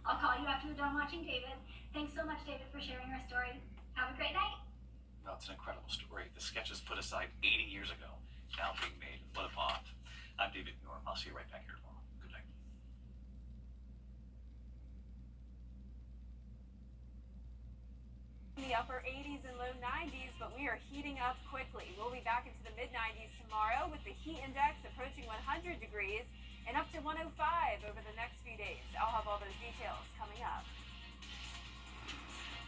I'll call you after you're done watching David. Thanks so much, David, for sharing your story. Have a great night. Well, it's an incredible story. The sketches put aside 80 years ago, now being made. What a bond. I'm David Muir. I'll see you right back here tomorrow. Good night. In the upper 80s and low 90s, but we are heating up quickly. We'll be back into the mid 90s tomorrow with the heat index approaching 100 degrees and up to 105 over the next few days. I'll have all those details coming up.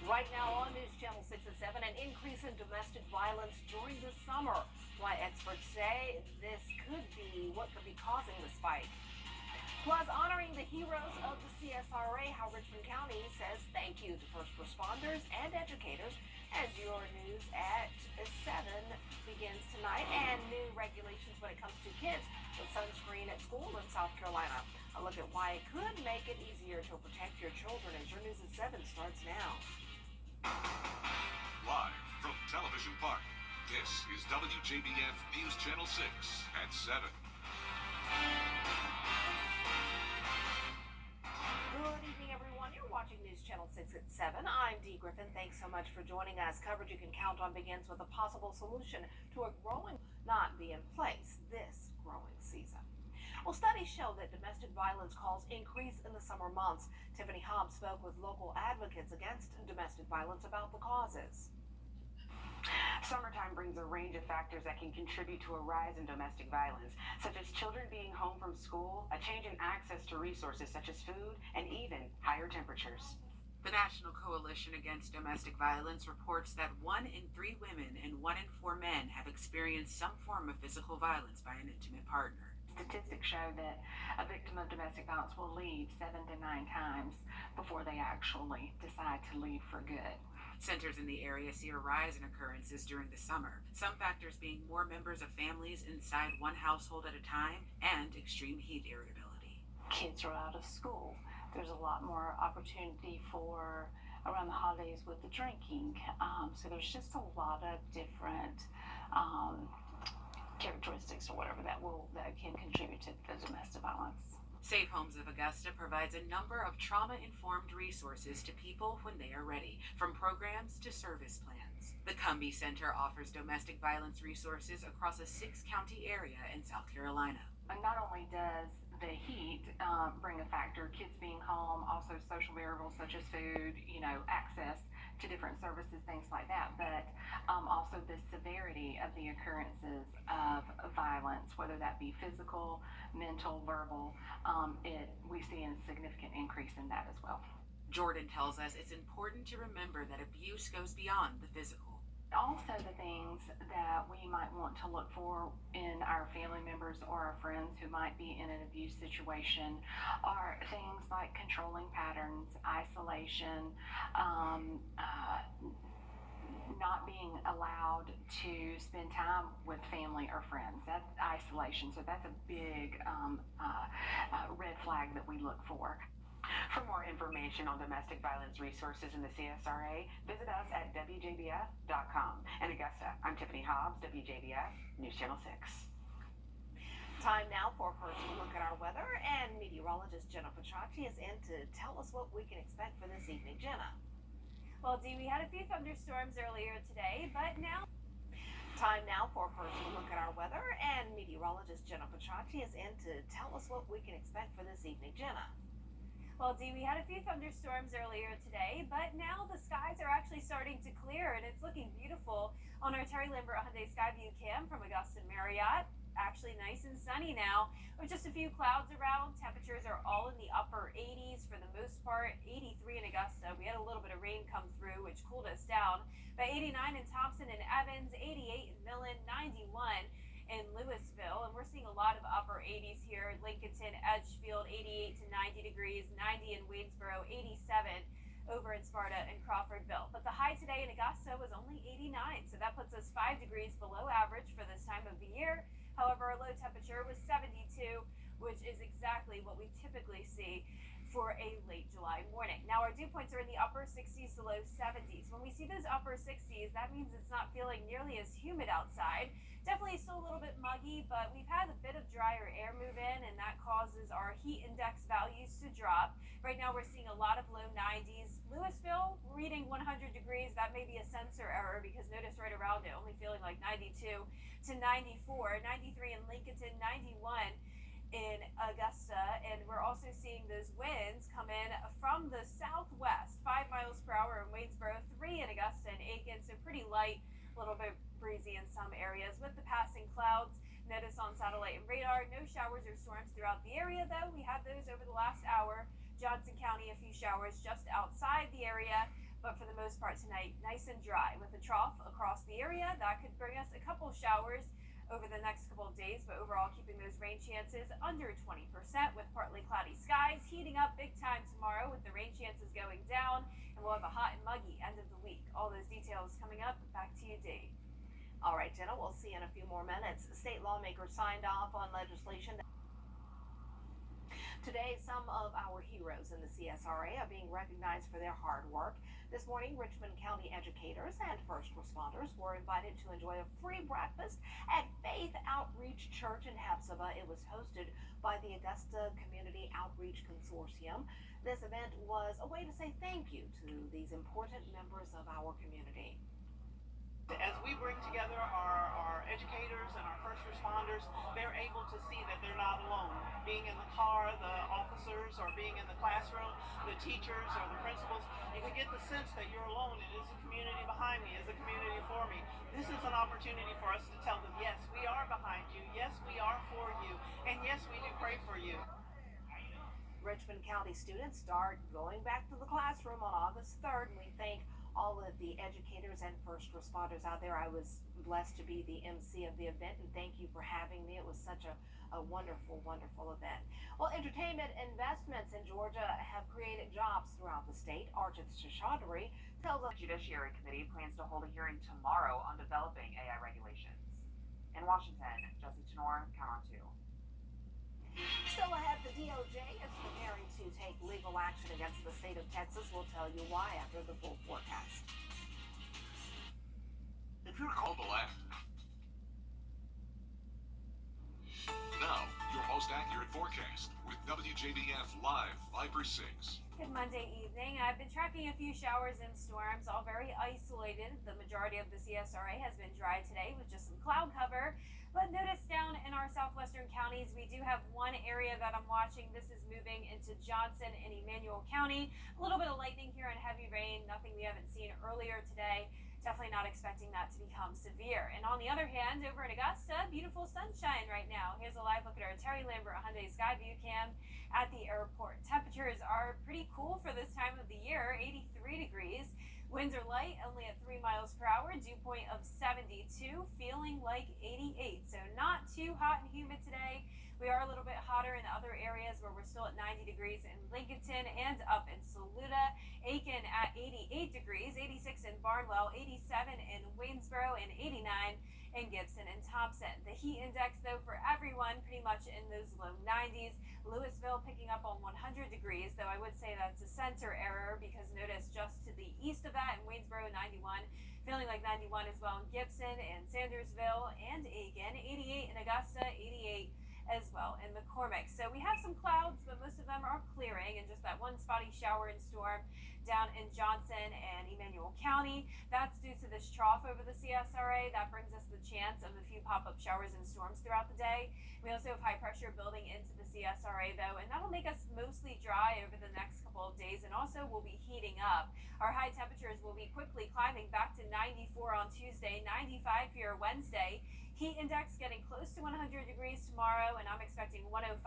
Right now on News Channel 6 and 7, an increase in domestic violence during the summer. Why experts say this could be what could be causing the spike. Plus, honoring the heroes of the CSRA, how Richmond County says thank you to first responders and educators as your news at 7 begins tonight. And new regulations when it comes to kids with sunscreen at school in South Carolina. A look at why it could make it easier to protect your children as your news at 7 starts now. Live from Television Park, this is WJBF News Channel 6 at 7. Good evening, everyone. You're watching News Channel 6 at 7. I'm Dee Griffin. Thanks so much for joining us. Coverage you can count on begins with a possible solution to a growing not be in place this growing season. Well, studies show that domestic violence calls increase in the summer months. Tiffany Hobbs spoke with local advocates against domestic violence about the causes. Summertime brings a range of factors that can contribute to a rise in domestic violence, such as children being home from school, a change in access to resources such as food, and even higher temperatures. The National Coalition Against Domestic Violence reports that 1 in 3 women and 1 in 4 men have experienced some form of physical violence by an intimate partner. Statistics show that a victim of domestic violence will leave 7 to 9 times before they actually decide to leave for good. Centers in the area see a rise in occurrences during the summer, some factors being more members of families inside one household at a time and extreme heat irritability. Kids are out of school. There's a lot more opportunity for around the holidays with the drinking. So there's just a lot of different characteristics or whatever that can contribute to the domestic violence. Safe Homes of Augusta provides a number of trauma-informed resources to people when they are ready, from programs to service plans. The Cumbie Center offers domestic violence resources across a 6-county area in South Carolina. And not only does the heat bring a factor, kids being home, also social variables such as food, access to different services, things like that, but also the severity of the occurrences of violence, whether that be physical, mental, verbal, we see a significant increase in that as well. Jordan tells us it's important to remember that abuse goes beyond the physical. Also, the things that we might want to look for in our family members or our friends who might be in an abuse situation are things like controlling patterns, isolation, not being allowed to spend time with family or friends. That's isolation. So that's a big red flag that we look for. For more information on domestic violence resources in the CSRA, visit us at WJBF.com. In Augusta, I'm Tiffany Hobbs, WJBF News Channel 6. Time now for a personal look at our weather, and meteorologist Jenna Petracci is in to tell us what we can expect for this evening. Jenna. Well, Dee, we had a few thunderstorms earlier today, but now... Time now for a personal look at our weather, and meteorologist Jenna Petracci is in to tell us what we can expect for this evening. Jenna. Well, Dee, we had a few thunderstorms earlier today, but now the skies are actually starting to clear, and it's looking beautiful on our Terry Lambert Hyundai Skyview cam from Augusta Marriott. Actually nice and sunny now, with just a few clouds around. Temperatures are all in the upper 80s for the most part. 83 in Augusta. We had a little bit of rain come through, which cooled us down. But 89 in Thompson and Evans, 88 in Millen, 91 in Louisville, and we're seeing a lot of upper 80s here. Lincolnton, Edgefield, 88 to 90 degrees, 90 in Waynesboro, 87 over in Sparta and Crawfordville. But the high today in Augusta was only 89, so that puts us 5 degrees below average for this time of the year. However, our low temperature was 72, which is exactly what we typically see for a late July morning. Now our dew points are in the upper 60s to low 70s. When we see those upper 60s, that means it's not feeling nearly as humid outside. Definitely still a little bit muggy, but we've had a bit of drier air move in, and that causes our heat index values to drop. Right now we're seeing a lot of low 90s. Louisville reading 100 degrees. That may be a sensor error because notice right around it only feeling like 92 to 94, 93 in Lincoln, 91 in Augusta, and we're also seeing those winds come in from the southwest, 5 miles per hour in Waynesboro, 3 in Augusta and Aiken, so pretty light, a little bit breezy in some areas with the passing clouds. Notice on satellite and radar, no showers or storms throughout the area, though we had those over the last hour. Johnson County, a few showers just outside the area, but for the most part tonight, nice and dry with a trough across the area. That could bring us a couple showers over the next couple of days, but overall keeping those rain chances under 20% with partly cloudy skies. Heating up big time tomorrow with the rain chances going down, and we'll have a hot and muggy end of the week. All those details coming up. Back to you, Dee. All right, Jenna, we'll see you in a few more minutes. State lawmakers signed off on legislation. Today, some of our heroes in the CSRA are being recognized for their hard work. This morning, Richmond County educators and first responders were invited to enjoy a free breakfast at Faith Outreach Church in Hephzibah. It was hosted by the Augusta Community Outreach Consortium. This event was a way to say thank you to these important members of our community. As we bring together our educators and our first responders, they're able to see that they're not alone. Being in the car, the officers, or being in the classroom, the teachers or the principals, you can get the sense that you're alone. It is a community behind me, it's a community for me. This is an opportunity for us to tell them, yes, we are behind you, yes, we are for you, and yes, we do pray for you. Richmond County students start going back to the classroom on August 3rd, and we thank all of the educators and first responders out there. I was blessed to be the MC of the event, and thank you for having me. It was such a wonderful, wonderful event. Well, entertainment investments in Georgia have created jobs throughout the state. Arjit Shashadri tells us The Judiciary Committee plans to hold a hearing tomorrow on developing AI regulations. In Washington, Jesse Tenor, count on 2. Still ahead, the DOJ is preparing to take legal action against the state of Texas. We'll tell you why after the full forecast. If you're mobile app. Now, your most accurate forecast with WJBF Live Viper 6. Good Monday evening. I've been tracking a few showers and storms, all very isolated. The majority of the CSRA has been dry today with just some cloud cover. But notice down in our southwestern counties, we do have one area that I'm watching. This is moving into Johnson and Emmanuel County. A little bit of lightning here and heavy rain, nothing we haven't seen earlier today. Definitely not expecting that to become severe. And on the other hand, over in Augusta, beautiful sunshine right now. Here's a live look at our Terry Lambert Hyundai Skyview cam at the airport. Temperatures are pretty cool for this time of the year, 83 degrees. Winds are light, only at 3 miles per hour, dew point of 72, feeling like 88. So not too hot and humid today. We are a little bit hotter in other areas where we're still at 90 degrees in Lincoln and up in Saluda. Aiken at 88 degrees, 86 in Barnwell, 87 in Waynesboro, and 89 in Gibson and Thompson. The heat index, though, for everyone pretty much in those low 90s. Louisville picking up on 100 degrees, though I would say that's a sensor error because notice just to the east of that in Waynesboro, 91. Feeling like 91 as well in Gibson and Sandersville and Aiken. 88 in Augusta, 88 as well in McCormick. So we have some clouds, but most of them are clearing, and just that one spotty shower and storm down in Johnson and Emmanuel County. That's due to this trough over the CSRA. That brings us the chance of a few pop-up showers and storms throughout the day. We also have high pressure building into the CSRA, though, and that'll make us mostly dry over the next couple of days, and also we'll be heating up. Our high temperatures will be quickly climbing back to 94 on Tuesday, 95 here Wednesday. Heat index getting close to 100 degrees tomorrow, and I'm expecting 105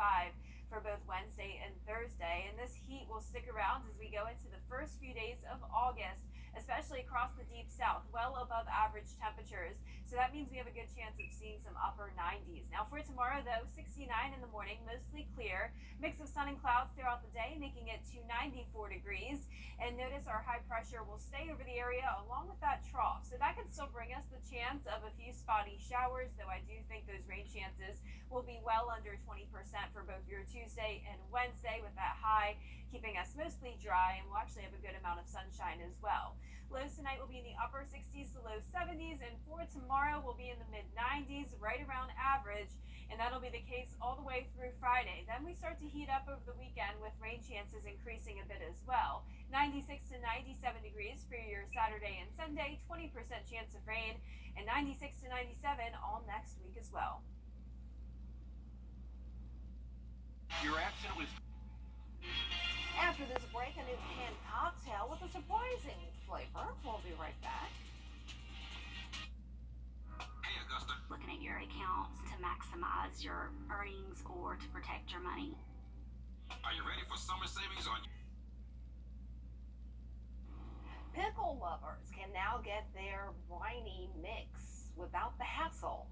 for both Wednesday and Thursday. And this heat will stick around as we go into the first few days of August. especially across the deep south, well above average temperatures. So that means we have a good chance of seeing some upper 90s. Now for tomorrow, though, 69 in the morning, mostly clear. Mix of sun and clouds throughout the day, making it to 94 degrees. And notice our high pressure will stay over the area along with that trough. So that could still bring us the chance of a few spotty showers, though I do think those rain chances will be well under 20% for both your Tuesday and Wednesday, with that high keeping us mostly dry, and we'll actually have a good amount of sunshine as well. Lows tonight will be in the upper 60s to low 70s, and for tomorrow we'll be in the mid 90s, right around average, and that'll be the case all the way through Friday. Then we start to heat up over the weekend with rain chances increasing a bit as well. 96 to 97 degrees for your Saturday and Sunday, 20% chance of rain, and 96 to 97 all next week as well. Your action was. After this break, a new canned cocktail with a surprising flavor. We'll be right back. Hey, Augusta. Looking at your accounts to maximize your earnings or to protect your money. Are you ready for summer savings on? Pickle lovers can now get their briny mix without the hassle.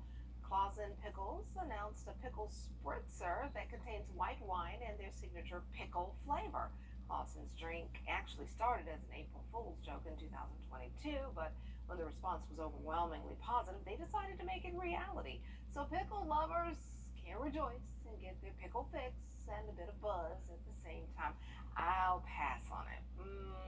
Clausen Pickles announced a pickle spritzer that contains white wine and their signature pickle flavor. Clausen's drink actually started as an April Fool's joke in 2022, but when the response was overwhelmingly positive, they decided to make it reality. So pickle lovers can rejoice and get their pickle fix and a bit of buzz at the same time. I'll pass on it.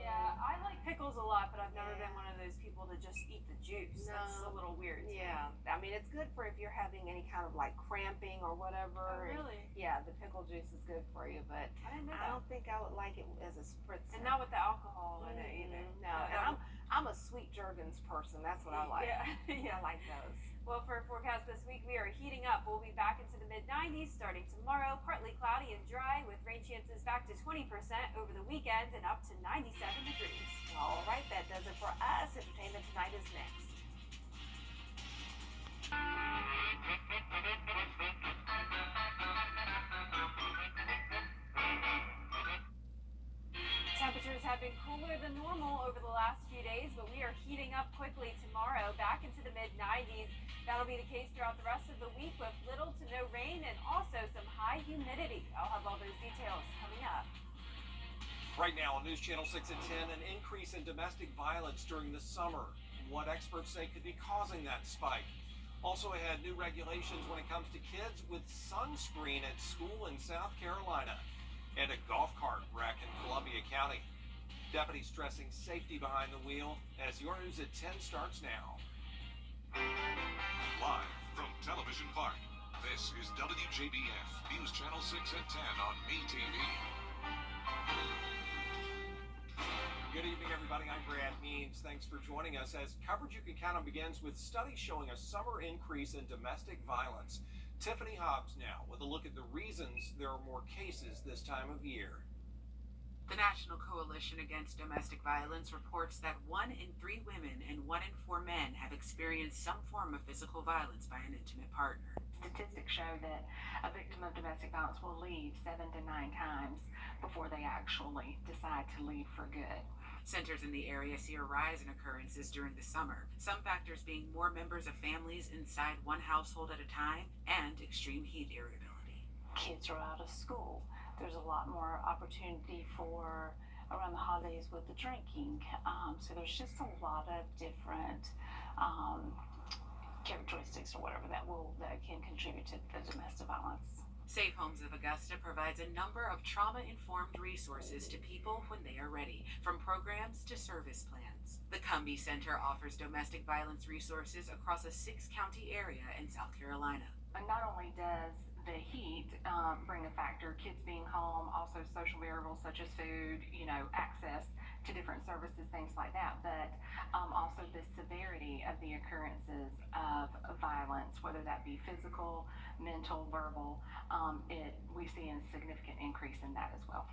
Yeah, I like pickles a lot, but I've never been one of those people to just eat the juice. No. That's a little weird. Yeah, I mean, it's good for if you're having any kind of like cramping or whatever. Oh, really? Yeah, the pickle juice is good for you, but I didn't know I that. don't think I would like it as a spritzer. And not with the alcohol in it either. No, and I'm a sweet Jergens person. That's what I like. Yeah, yeah. I like those. Well, for a forecast this week, we are heating up. We'll be back into the mid 90s starting tomorrow. Partly cloudy and dry with rain chances back to 20% over the weekend and up to 97 degrees. All right, that does it for us. Entertainment Tonight is next. Temperatures have been cooler than normal over the last few days, but we are heating up quickly tomorrow, back into the mid 90s. That'll be the case throughout the rest of the week with little to no rain and also some high humidity. I'll have all those details coming up. Right now on News Channel 6 at 10, an increase in domestic violence during the summer. What experts say could be causing that spike. Also ahead, new regulations when it comes to kids with sunscreen at school in South Carolina. And a golf cart wreck in Columbia County. Deputies stressing safety behind the wheel as your news at 10 starts now. Live from Television Park, this is WJBF News Channel 6 at 10 on MeTV. Good evening, everybody. I'm Brad Means. Thanks for joining us as coverage you can count on begins with studies showing a summer increase in domestic violence. Tiffany Hobbs now with a look at the reasons there are more cases this time of year. The National Coalition Against Domestic Violence reports that 1 in 3 women and 1 in 4 men have experienced some form of physical violence by an intimate partner. Statistics show that a victim of domestic violence will leave 7 to 9 times before they actually decide to leave for good. Centers in the area see a rise in occurrences during the summer, some factors being more members of families inside one household at a time and extreme heat irritability. Kids are out of school. There's a lot more opportunity for around the holidays with the drinking. So there's just a lot of different characteristics or whatever that can contribute to the domestic violence. Safe Homes of Augusta provides a number of trauma-informed resources to people when they are ready, from programs to service plans. The Cumbie Center offers domestic violence resources across a 6-county area in South Carolina. And not only does the heat bring a factor, kids being home, also social variables such as food, access to different services, things like that, but also the severity of the occurrences of violence, whether that be physical, mental, verbal, we see a significant increase in that as well.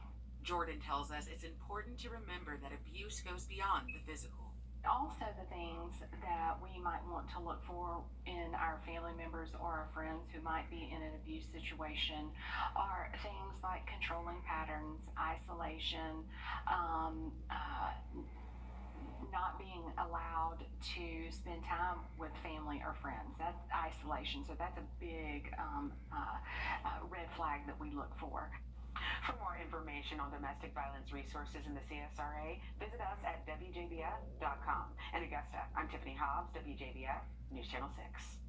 Jordan tells us it's important to remember that abuse goes beyond the physical. Also, the things that we might want to look for in our family members or our friends who might be in an abuse situation are things like controlling patterns, isolation, not being allowed to spend time with family or friends. That's isolation. So that's a big red flag that we look for. For more information on domestic violence resources in the CSRA, visit us at WJBF.com. In Augusta, I'm Tiffany Hobbs, WJBF, News Channel 6.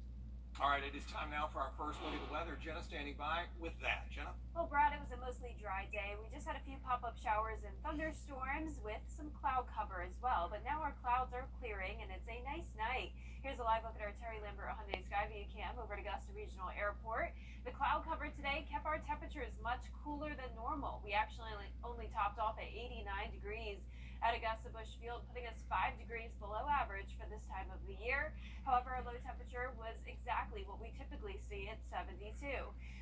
All right, it is time now for our first look at the weather. Jenna standing by with that. Jenna? Well, Brad, it was a mostly dry day. We just had a few pop-up showers and thunderstorms with some cloud cover as well. But now our clouds are clearing and it's a nice night. Here's a live look at our Terry Lambert Hyundai Skyview cam over at Augusta Regional Airport. The cloud cover today kept our temperatures much cooler than normal. We actually only topped off at 89 degrees at Augusta Busch Field, putting us 5 degrees below average for this time of the year. However, our low temperature was exactly what we typically see at 72.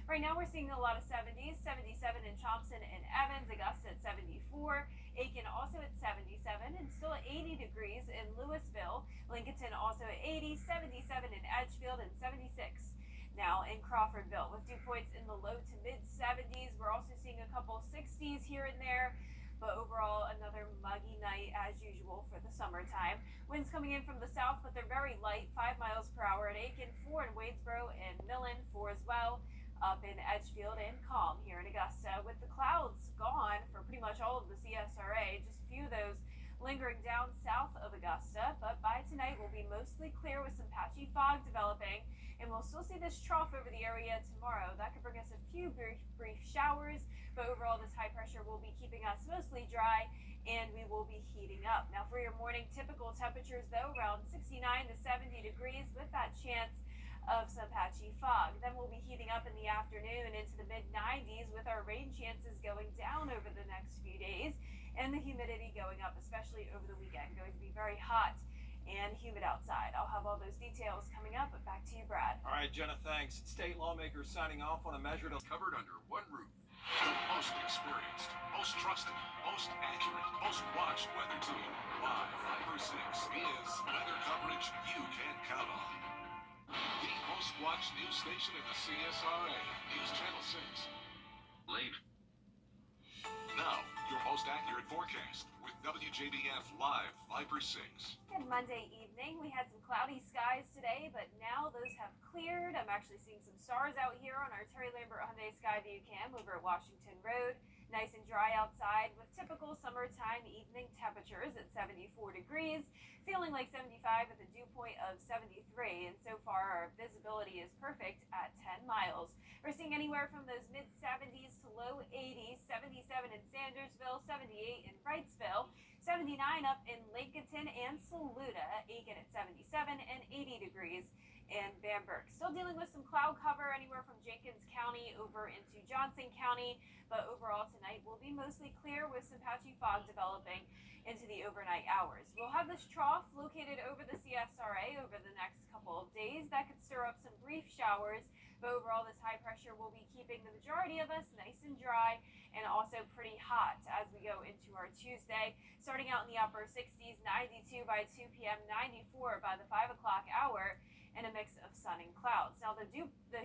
Right now we're seeing a lot of 70s, 77 in Thompson and Evans, Augusta at 74, Aiken also at 77, and still at 80 degrees in Louisville, Lincolnton also at 80, 77 in Edgefield, and 76 now in Crawfordville, with dew points in the low to mid 70s. We're also seeing a couple 60s here and there, but overall another muggy night as usual for the summertime. Winds coming in from the south, but they're very light, 5 miles per hour at Aiken, 4 in Wadesboro and Millen, 4 as well up in Edgefield, and calm here in Augusta, with the clouds gone for pretty much all of the CSRA. Just a few of those lingering down south of Augusta, but by tonight we'll be mostly clear with some patchy fog developing, and we'll still see this trough over the area tomorrow. That could bring us a few brief showers, but overall this high pressure will be keeping us mostly dry, and we will be heating up. Now for your morning typical temperatures though, around 69 to 70 degrees with that chance of some patchy fog. Then we'll be heating up in the afternoon into the mid 90s with our rain chances going down over the next few days, and the humidity going up, especially over the weekend. Going to be very hot and humid outside. I'll have all those details coming up, but back to you, Brad. All right, Jenna, thanks. State lawmakers signing off on a measure to Covered under one roof. The most experienced, most trusted, most accurate, most watched weather team. Live 5 6 is weather coverage you can count on. The most watched news station in the CSRA, News Channel 6. Late. Now, your most accurate forecast with WJBF Live 5 6. Good Monday evening. We had some cloudy skies today, but now those have cleared. I'm actually seeing some stars out here on our Terry Lambert Hyundai Skyview cam over at Washington Road. Nice and dry outside with typical summertime evening temperatures at 74 degrees, feeling like 75 with a dew point of 73, and so far our visibility is perfect at 10 miles. We're seeing anywhere from those mid 70s to low 80s, 77 in Sandersville, 78 in Wrightsville, 79 up in Lincolnton and Saluda, Aiken at 77, and 80 degrees in Bamberg. Still dealing with some cloud cover anywhere from Jenkins County over into Johnson County, but overall tonight will be mostly clear with some patchy fog developing into the overnight hours. We'll have this trough located over the CSRA over the next couple of days. That could stir up some brief showers, but overall this high pressure will be keeping the majority of us nice and dry and also pretty hot as we go into our Tuesday. Starting out in the upper 60s, 92 by 2 p.m., 94 by the 5 o'clock hour, and a mix of sun and clouds. Now the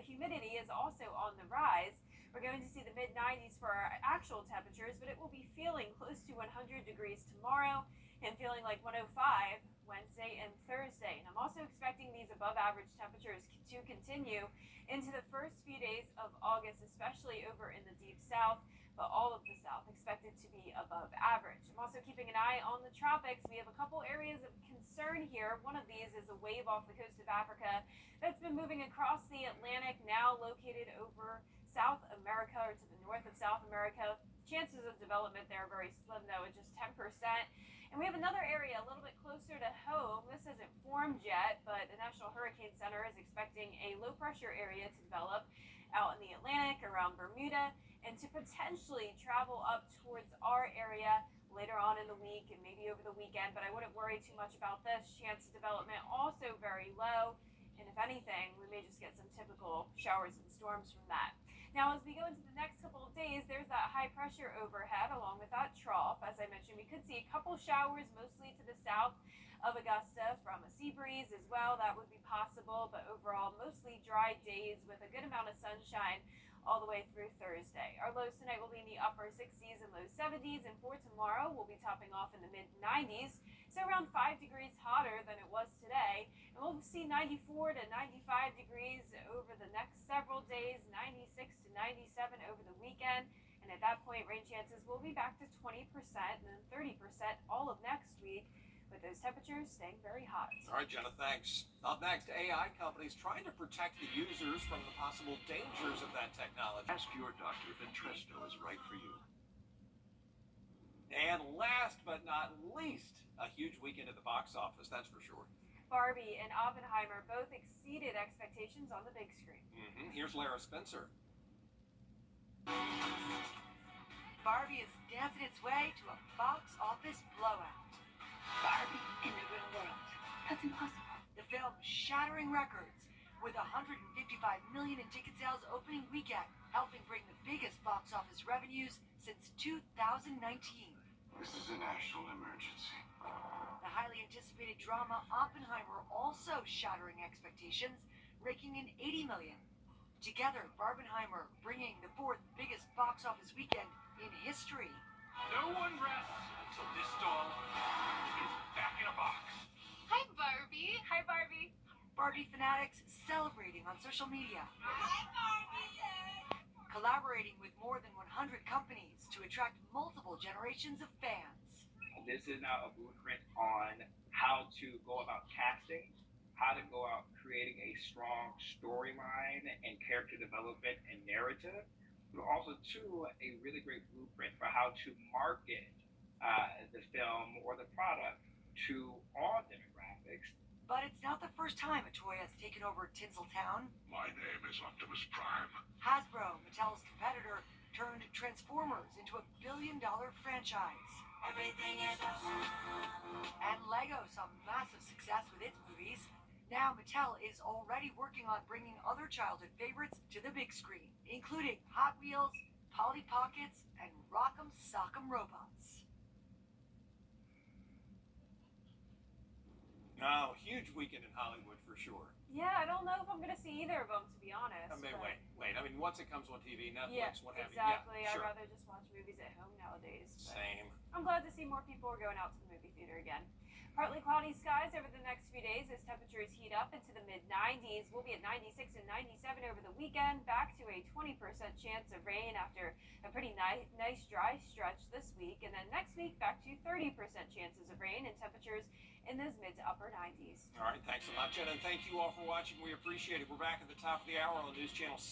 humidity is also on the rise. We're going to see the mid 90s for our actual temperatures, but it will be feeling close to 100 degrees tomorrow and feeling like 105 Wednesday and Thursday. And I'm also expecting these above average temperatures to continue into the first few days of August, especially over in the deep south, but all of the south expected to be above average. I'm also keeping an eye on the tropics. We have a couple areas of concern here. One of these is a wave off the coast of Africa that's been moving across the Atlantic, now located over South America or to the north of South America. Chances of development there are very slim though, at just 10%. And we have another area a little bit closer to home. This isn't formed yet, but the National Hurricane Center is expecting a low pressure area to develop out in the Atlantic around Bermuda and to potentially travel up towards our area later on in the week and maybe over the weekend, but I wouldn't worry too much about this. Chance of development also very low, and if anything, we may just get some typical showers and storms from that. Now, as we go into the next couple of days, there's that high pressure overhead along with that trough. As I mentioned, we could see a couple showers mostly to the south of Augusta from a sea breeze as well. That would be possible, but overall, mostly dry days with a good amount of sunshine all the way through Thursday. Our lows tonight will be in the upper 60s and low 70s, and for tomorrow, we'll be topping off in the mid 90s, so around 5 degrees hotter than it was today. And we'll see 94 to 95 degrees over the next several days, 96 to 97 over the weekend. And at that point, rain chances will be back to 20% and then 30% all of next week, with those temperatures staying very hot. All right, Jenna, thanks. Up next, AI companies trying to protect the users from the possible dangers of that technology. Ask your doctor if Entresto is right for you. And last but not least, a huge weekend at the box office, that's for sure. Barbie and Oppenheimer both exceeded expectations on the big screen. Here's Lara Spencer. Barbie is dancing its way to a box office blowout. Barbie in the real world. That's impossible. The film shattering records with 155 million in ticket sales opening weekend, helping bring the biggest box office revenues since 2019. This is a national emergency. The highly anticipated drama Oppenheimer also shattering expectations, raking in 80 million. Together, Barbenheimer bringing the fourth biggest box office weekend in history. No one rests until this doll is back in a box. Hi, Barbie. Hi, Barbie. Barbie fanatics celebrating on social media. Collaborating with more than 100 companies to attract multiple generations of fans. This is now a blueprint on how to go about casting, how to go out creating a strong storyline and character development and narrative, but also too a really great blueprint for how to market the film or the product to all demographics. But it's not the first time a toy has taken over Tinseltown. My name is Optimus Prime. Hasbro, Mattel's competitor, turned Transformers into a billion-dollar franchise. Everything is awesome. And Lego saw massive success with its movies. Now Mattel is already working on bringing other childhood favorites to the big screen, including Hot Wheels, Polly Pockets, and Rock'em Sock'em robots. Oh, huge weekend in Hollywood for sure. Yeah, I don't know if I'm going to see either of them, to be honest. I mean, but- wait. I mean, once it comes on TV, Netflix, Yeah, what have exactly. you. Yeah, sure. I'd rather just watch movies at home nowadays. But Same. I'm glad to see more people are going out to the movie theater again. Partly cloudy skies over the next few days as temperatures heat up into the mid 90s. We'll be at 96 and 97 over the weekend, back to a 20% chance of rain after a pretty nice dry stretch this week. And then next week, back to 30% chances of rain and temperatures in those mid to upper 90s. All right, thanks a lot, Jen, and thank you all for watching. We appreciate it. We're back at the top of the hour on News Channel 6.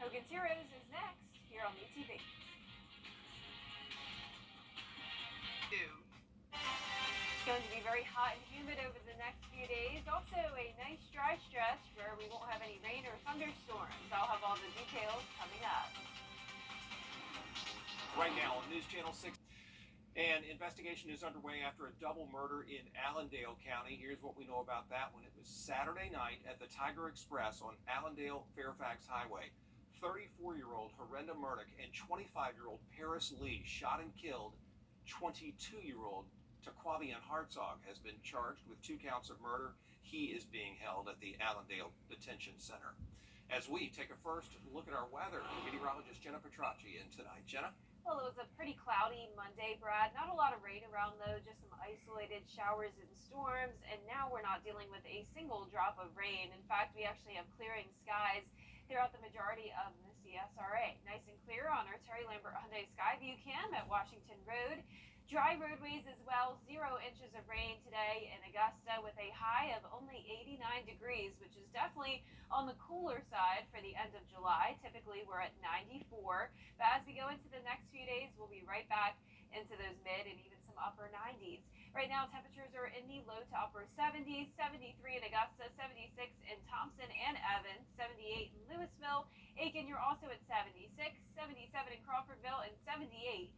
Hogan's Heroes is next here on UTV. It's going to be very hot and humid over the next few days. Also, a nice dry stretch where we won't have any rain or thunderstorms. I'll have all the details coming up. Right now on News Channel 6. An investigation is underway after a double murder in Allendale County. Here's what we know about that one. It was Saturday night at the Tiger Express on Allendale-Fairfax Highway. 34-year-old Horrenda Murdoch and 25-year-old Paris Lee shot and killed 22-year-old Taquavian Hartzog has been charged with 2 counts of murder. He is being held at the Allendale Detention Center. As we take a first look at our weather, meteorologist Jenna Petracci in tonight. Jenna? Well, it was a pretty cloudy Monday, Brad. Not a lot of rain around, though, just some isolated showers and storms. And now we're not dealing with a single drop of rain. In fact, we actually have clearing skies throughout the majority of the CSRA. Nice and clear on our Terry Lambert Hyundai Skyview Cam at Washington Road. Dry roadways as well. 0 inches of rain today in Augusta with a high of only 89 degrees, which is definitely on the cooler side for the end of July. Typically, we're at 94. But as we go into the next few days, we'll be right back into those mid and even some upper 90s. Right now, temperatures are in the low to upper 70s, 73 in Augusta, 76 in Thompson and Evans, 78 in Louisville. Aiken, you're also at 76, 77 in Crawfordville, and 78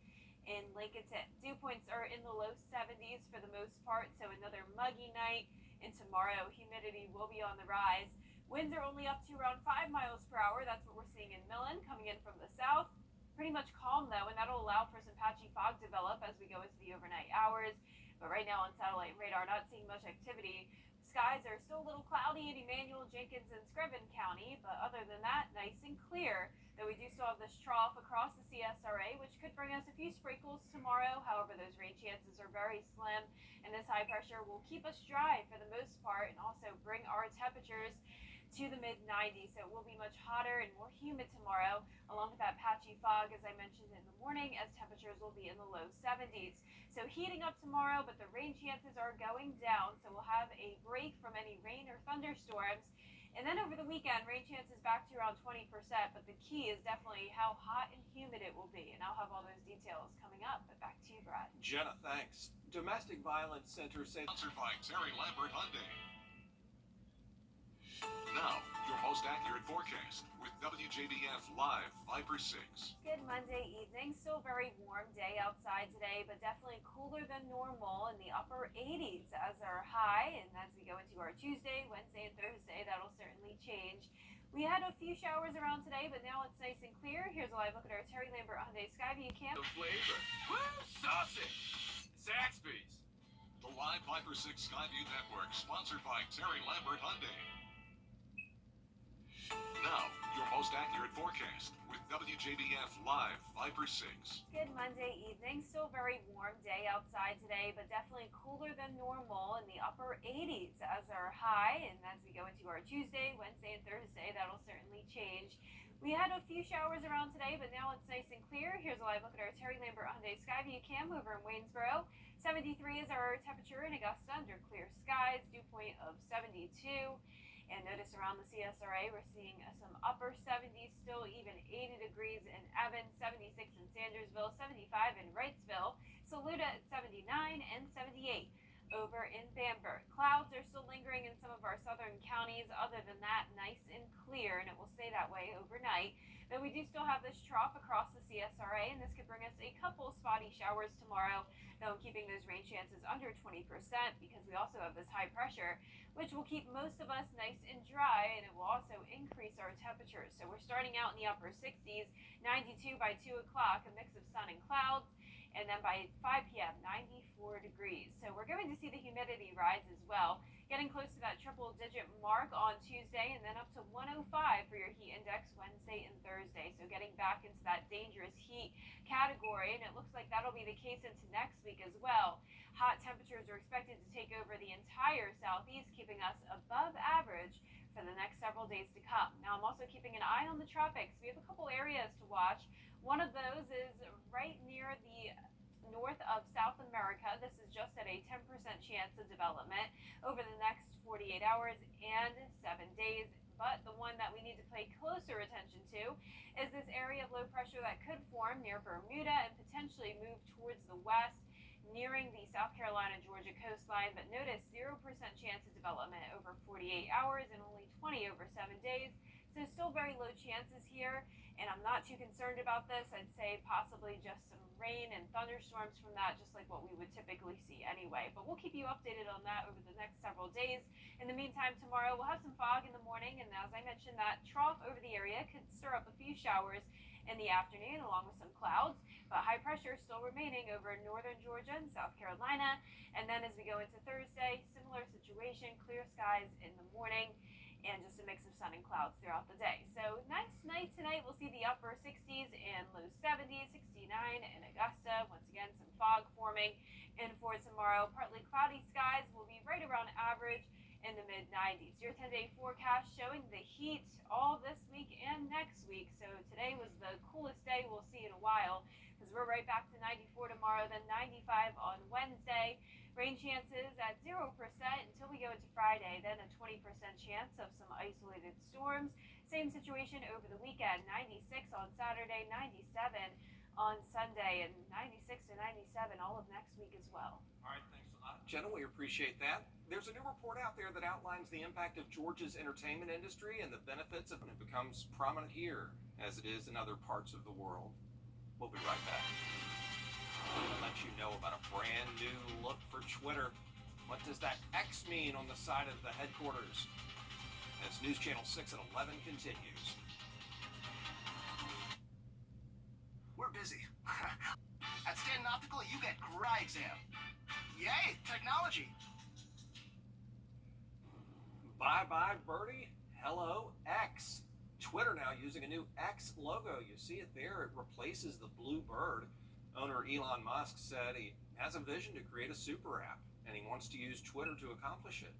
in Lincolnton. Dew points are in the low 70s for the most part, so another muggy night. And tomorrow, humidity will be on the rise. Winds are only up to around 5 miles per hour. That's what we're seeing in Millen, coming in from the south. Pretty much calm, though, and that'll allow for some patchy fog develop as we go into the overnight hours. But right now on satellite radar, not seeing much activity. skies are still a little cloudy in Emmanuel, Jenkins, and Screven County, but other than that, nice and clear. Though we do still have this trough across the CSRA, which could bring us a few sprinkles tomorrow. However, those rain chances are very slim, and this high pressure will keep us dry for the most part and also bring our temperatures to the mid-90s. So it will be much hotter and more humid tomorrow, along with that patchy fog, as I mentioned in the morning, as temperatures will be in the low 70s. So heating up tomorrow, but the rain chances are going down. So we'll have a break from any rain or thunderstorms. And then over the weekend, rain chances back to around 20%. But the key is definitely how hot and humid it will be. And I'll have all those details coming up. But back to you, Brad. Jenna, thanks. Domestic Violence Center say Sponsored by Terry Lambert Hyundai. Now, your most accurate forecast with WJBF Live Viper 6. Good Monday evening. Still very warm day outside today, but definitely cooler than normal in the upper 80s as our high. And as we go into our Tuesday, Wednesday, and Thursday, that'll certainly change. We had a few showers around today, but now it's nice and clear. Here's a live look at our Terry Lambert Hyundai Skyview cam. The flavor. Woo! Sausage! Zaxby's. The Live Viper 6 Skyview Network, sponsored by Terry Lambert Hyundai. Now, your most accurate forecast with WJBF Live Viper 6. Good Monday evening. Still very warm day outside today, but definitely cooler than normal in the upper 80s as our high. And as we go into our Tuesday, Wednesday, and Thursday, that'll certainly change. We had a few showers around today, but now it's nice and clear. Here's a live look at our Terry Lambert Hyundai Skyview cam over in Waynesboro. 73 is our temperature in Augusta under clear skies, dew point of 72. And notice around the CSRA, we're seeing some upper 70s, still even 80 degrees in Evans, 76 in Sandersville, 75 in Wrightsville, Saluda at 79, and 78 over in Bamberg. Clouds are still lingering in some of our southern counties. Other than that, nice and clear, and it will stay that way overnight. Though we do still have this trough across the CSRA, and this could bring us a couple spotty showers tomorrow, though keeping those rain chances under 20% because we also have this high pressure, which will keep most of us nice and dry, and it will also increase our temperatures. So we're starting out in the upper 60s, 92 by 2 o'clock, a mix of sun and clouds, and then by 5 p.m., 94 degrees. So we're going to see the humidity rise as well, getting close to that triple-digit mark on Tuesday, and then up to 105 for your heat index Wednesday and Thursday. So getting back into that dangerous heat category, and it looks like that'll be the case into next week as well. Hot temperatures are expected to take over the entire southeast, keeping us above average for the next several days to come. Now, I'm also keeping an eye on the tropics. We have a couple areas to watch. One of those is right near the north of South America. This is just at a 10% chance of development over the next 48 hours and 7 days. But the one that we need to pay closer attention to is this area of low pressure that could form near Bermuda and potentially move towards the west, nearing the South Carolina-Georgia coastline. But notice 0% chance of development over 48 hours and only 20 over 7 days. So still very low chances here, and I'm not too concerned about this. I'd say possibly just some rain and thunderstorms from that, just like what we would typically see anyway. But we'll keep you updated on that over the next several days. In the meantime, tomorrow we'll have some fog in the morning, and as I mentioned, that trough over the area could stir up a few showers in the afternoon along with some clouds, but high pressure still remaining over northern Georgia and South Carolina. And then as we go into Thursday, similar situation, clear skies in the morning and just a mix of sun and clouds throughout the day. So nice night tonight. We'll see the upper 60s and low 70s, 69 in Augusta. Once again, some fog forming. And for tomorrow, partly cloudy skies will be right around average in the mid-90s. Your 10-day forecast showing the heat all this week and next week. So today was the coolest day we'll see in a while, because we're right back to 94 tomorrow, then 95 on Wednesday. Rain chances at 0% until we go into Friday, then a 20% chance of some isolated storms. Same situation over the weekend, 96 on Saturday, 97 on Sunday, and 96 to 97 all of next week as well. All right, thanks a lot, Jenna. We appreciate that. There's a new report out there that outlines the impact of Georgia's entertainment industry and the benefits of it becomes prominent here, as it is in other parts of the world. We'll be right back. I'll let you know about a brand new look for Twitter. What does that X mean on the side of the headquarters? As News Channel 6 at 11 continues. We're busy. At Stanton Optical, you get eye exam. Yay, technology. Bye-bye, birdie. Hello, X. Twitter now using a new X logo. You see it there. It replaces the blue bird. Owner Elon Musk said he has a vision to create a super app, and he wants to use Twitter to accomplish it.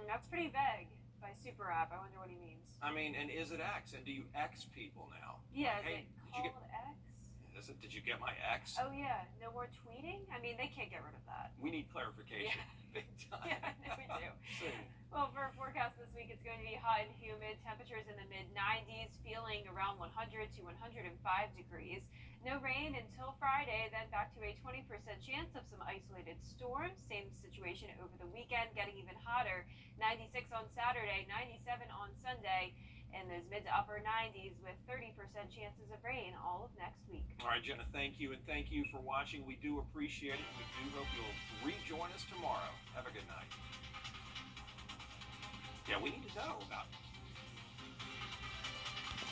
That's pretty vague. By super app, I wonder what he means. I mean, and is it X? And do you X people now? Yeah, Hey, is it called X? Did you get my X? Oh yeah, no more tweeting? I mean, they can't get rid of that. We need clarification. Big time. Yeah, no, we do. Soon. Well, for our forecast this week, it's going to be hot and humid. Temperatures in the mid-90s, feeling around 100 to 105 degrees. No rain until Friday, then back to a 20% chance of some isolated storms. Same situation over the weekend, getting even hotter. 96 on Saturday, 97 on Sunday, and those mid to upper 90s with 30% chances of rain all of next week. All right, Jenna, thank you, and thank you for watching. We do appreciate it. We do hope you'll rejoin us tomorrow. Have a good night. Yeah, we need to know about